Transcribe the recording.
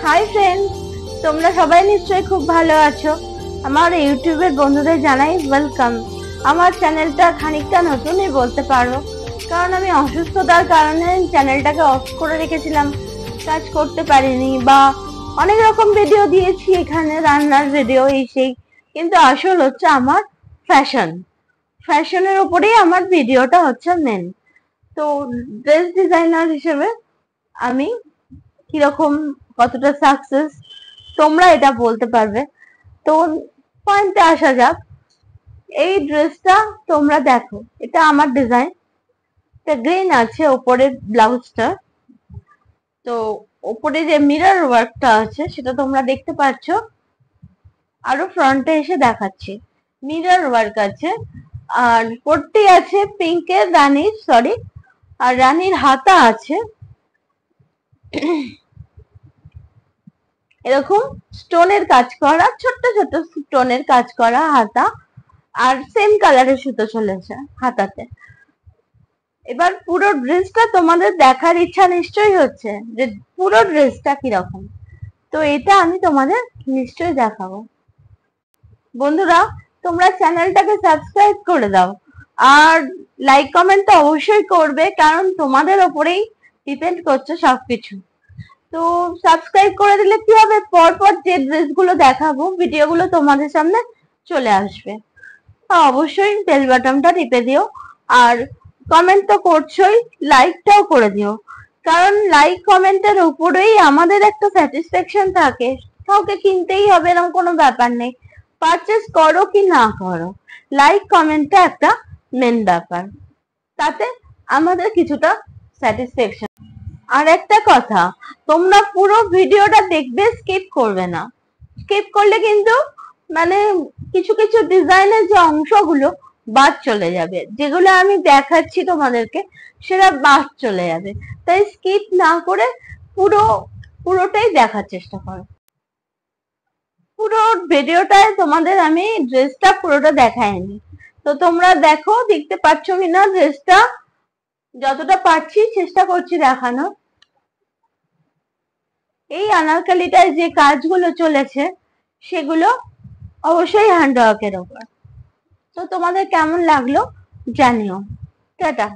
Hi friends, তোমরা সবাই নিশ্চয়ই খুব ভালো আছো। আমার ইউটিউবের বন্ধুদের জানাই ওয়েলকাম। আমার চ্যানেলটা খানিকটা নতুনই বলতে পারো, কারণ আমি অসুস্থতার কারণে চ্যানেলটাকে অফ করে রেখেছিলাম, কাজ করতে পারিনি, বা অনেক রকম ভিডিও দিয়েছি এখানে, রান্নার ভিডিও এই সেই, কিন্তু আসল হচ্ছে আমার ফ্যাশনের উপরেই আমার ভিডিওটা হচ্ছে মেন। তো ড্রেস ডিজাইনার হিসেবে আমি কিরকম, কতটা সাকসেস তোমরা এটা বলতে পারবে। তো পয়েন্টে আসা যাক। এই ড্রেসটা তোমরা দেখো, এটা আমার ডিজাইন, এটা গ্রিন আছে ওপরের ব্লাউজটা। তো ওপরে যে মিরর ওয়ার্কটা আছে সেটা তোমরা দেখতে পাচ্ছ, আরো ফ্রন্টে এসে দেখাচ্ছি। মিরর ওয়ার্ক আছে, আর পট্টি আছে পিঙ্কের রানীর, আর রানীর হাতা আছে এরকম স্টোনের কাজ করা, ছোট্ট ছোট্ট স্টোনের কাজ করা হাতা, আর সেম কালারের সুতো চলেছে হাতাতে। এবার পুরো ড্রেসটা তোমাদের দেখার ইচ্ছা নিশ্চয়ই হচ্ছে যে পুরো ড্রেসটা কিরকম। তো এটা আমি তোমাদের নিশ্চয়ই দেখাবো। বন্ধুরা, তোমরা চ্যানেলটাকে সাবস্ক্রাইব করে দাও, আর লাইক কমেন্ট তো অবশ্যই করবে, কারণ তোমাদের ওপরেই ডিপেন্ড করছে সবকিছু। তো সাবস্ক্রাইব করে দিলে কি হবে, পরপর যে ড্রেসগুলো দেখাবো ভিডিওগুলো তোমাদের সামনে চলে আসবে। অবশ্যই বেল বাটনটা টিপে দিও, আর কমেন্ট তো করছোই, লাইকটাও করে দিও, কারণ লাইক কমেন্টের উপরেই আমাদের একটা স্যাটিসফ্যাকশন থাকে। কাউকে কিনতেই হবে এরকম কোনো ব্যাপার নেই, পারচেস করো কি না করো, লাইক কমেন্টটা একটা মেন ব্যাপার, তাতে আমাদের কিছুটা স্যাটিসফ্যাকশন। আর একটা কথা, তোমরা পুরো ভিডিওটা দেখবে, স্কিপ করবে না। স্কিপ করলে কিন্তু মানে কিছু কিছু ডিজাইনের যে অংশগুলো বাদ চলে যাবে, যেগুলো আমি দেখাচ্ছি তোমাদেরকে সেটা বাদ চলে যাবে। তাই স্কিপ না করে পুরোটাই দেখার চেষ্টা করো। পুরো ভিডিওটায় তোমাদের আমি ড্রেসটা পুরোটা দেখাইনি, তো তোমরা দেখো, দেখতে পাচ্ছ কিনা ড্রেসটা। যতটা পারছি চেষ্টা করছি দেখানো। এই আনারকলিটায় যে কাজগুলো চলেছে সেগুলো অবশ্যই হ্যান্ডওয়ার্কের ওপর। তো তোমাদের কেমন লাগলো জানিও। টাটা।